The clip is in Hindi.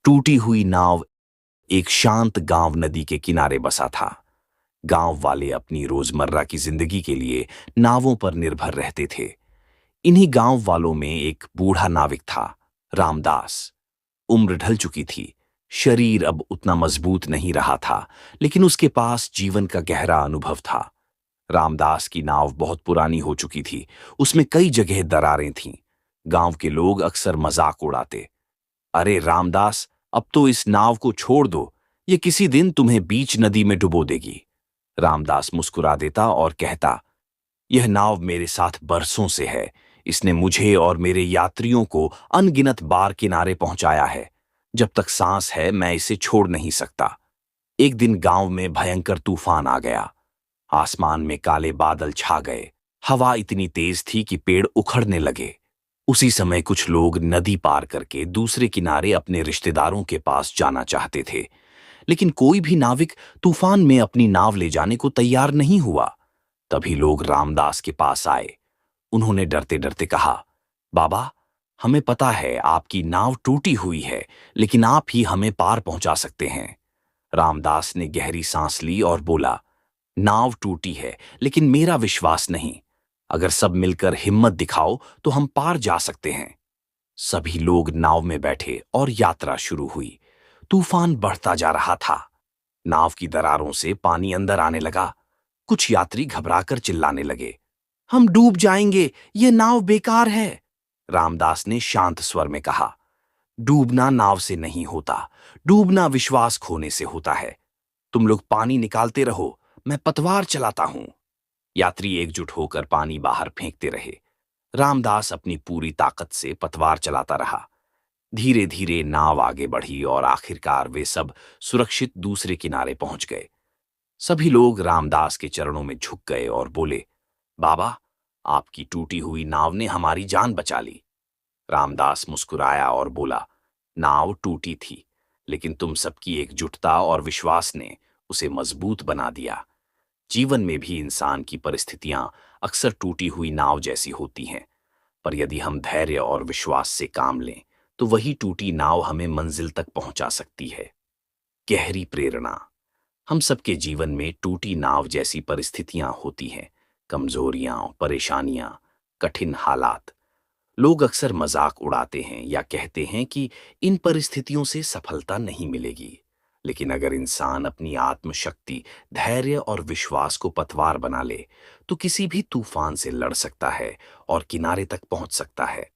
टूटी हुई नाव। एक शांत गांव नदी के किनारे बसा था। गांव वाले अपनी रोजमर्रा की जिंदगी के लिए नावों पर निर्भर रहते थे। इन्हीं गांव वालों में एक बूढ़ा नाविक था, रामदास। उम्र ढल चुकी थी, शरीर अब उतना मजबूत नहीं रहा था, लेकिन उसके पास जीवन का गहरा अनुभव था। रामदास की नाव बहुत पुरानी हो चुकी थी, उसमें कई जगह दरारें थीं। गांव के लोग अक्सर मजाक उड़ाते, अरे रामदास, अब तो इस नाव को छोड़ दो, ये किसी दिन तुम्हें बीच नदी में डुबो देगी। रामदास मुस्कुरा देता और कहता, यह नाव मेरे साथ बरसों से है। इसने मुझे और मेरे यात्रियों को अनगिनत बार किनारे पहुंचाया है। जब तक सांस है मैं इसे छोड़ नहीं सकता। एक दिन गांव में भयंकर तूफान आ गया। आसमान में काले बादल छा गए। हवा इतनी तेज थी कि पेड़ उखड़ने लगे। उसी समय कुछ लोग नदी पार करके दूसरे किनारे अपने रिश्तेदारों के पास जाना चाहते थे, लेकिन कोई भी नाविक तूफान में अपनी नाव ले जाने को तैयार नहीं हुआ। तभी लोग रामदास के पास आए। उन्होंने डरते डरते कहा, बाबा, हमें पता है आपकी नाव टूटी हुई है, लेकिन आप ही हमें पार पहुंचा सकते हैं। रामदास ने गहरी सांस ली और बोला, नाव टूटी है, लेकिन मेरा विश्वास नहीं। अगर सब मिलकर हिम्मत दिखाओ तो हम पार जा सकते हैं। सभी लोग नाव में बैठे और यात्रा शुरू हुई। तूफान बढ़ता जा रहा था। नाव की दरारों से पानी अंदर आने लगा। कुछ यात्री घबराकर चिल्लाने लगे, हम डूब जाएंगे, ये नाव बेकार है। रामदास ने शांत स्वर में कहा, डूबना नाव से नहीं होता, डूबना विश्वास खोने से होता है। तुम लोग पानी निकालते रहो, मैं पतवार चलाता हूं। यात्री एकजुट होकर पानी बाहर फेंकते रहे। रामदास अपनी पूरी ताकत से पतवार चलाता रहा। धीरे धीरे नाव आगे बढ़ी और आखिरकार वे सब सुरक्षित दूसरे किनारे पहुंच गए। सभी लोग रामदास के चरणों में झुक गए और बोले, बाबा, आपकी टूटी हुई नाव ने हमारी जान बचा ली। रामदास मुस्कुराया और बोला, नाव टूटी थी, लेकिन तुम सबकी एकजुटता और विश्वास ने उसे मजबूत बना दिया। जीवन में भी इंसान की परिस्थितियां अक्सर टूटी हुई नाव जैसी होती हैं, पर यदि हम धैर्य और विश्वास से काम लें तो वही टूटी नाव हमें मंजिल तक पहुंचा सकती है। गहरी प्रेरणा। हम सबके जीवन में टूटी नाव जैसी परिस्थितियां होती हैं, कमजोरियां, परेशानियां, कठिन हालात। लोग अक्सर मजाक उड़ाते हैं या कहते हैं कि इन परिस्थितियों से सफलता नहीं मिलेगी, लेकिन अगर इंसान अपनी आत्मशक्ति, धैर्य और विश्वास को पतवार बना ले तो किसी भी तूफान से लड़ सकता है और किनारे तक पहुंच सकता है।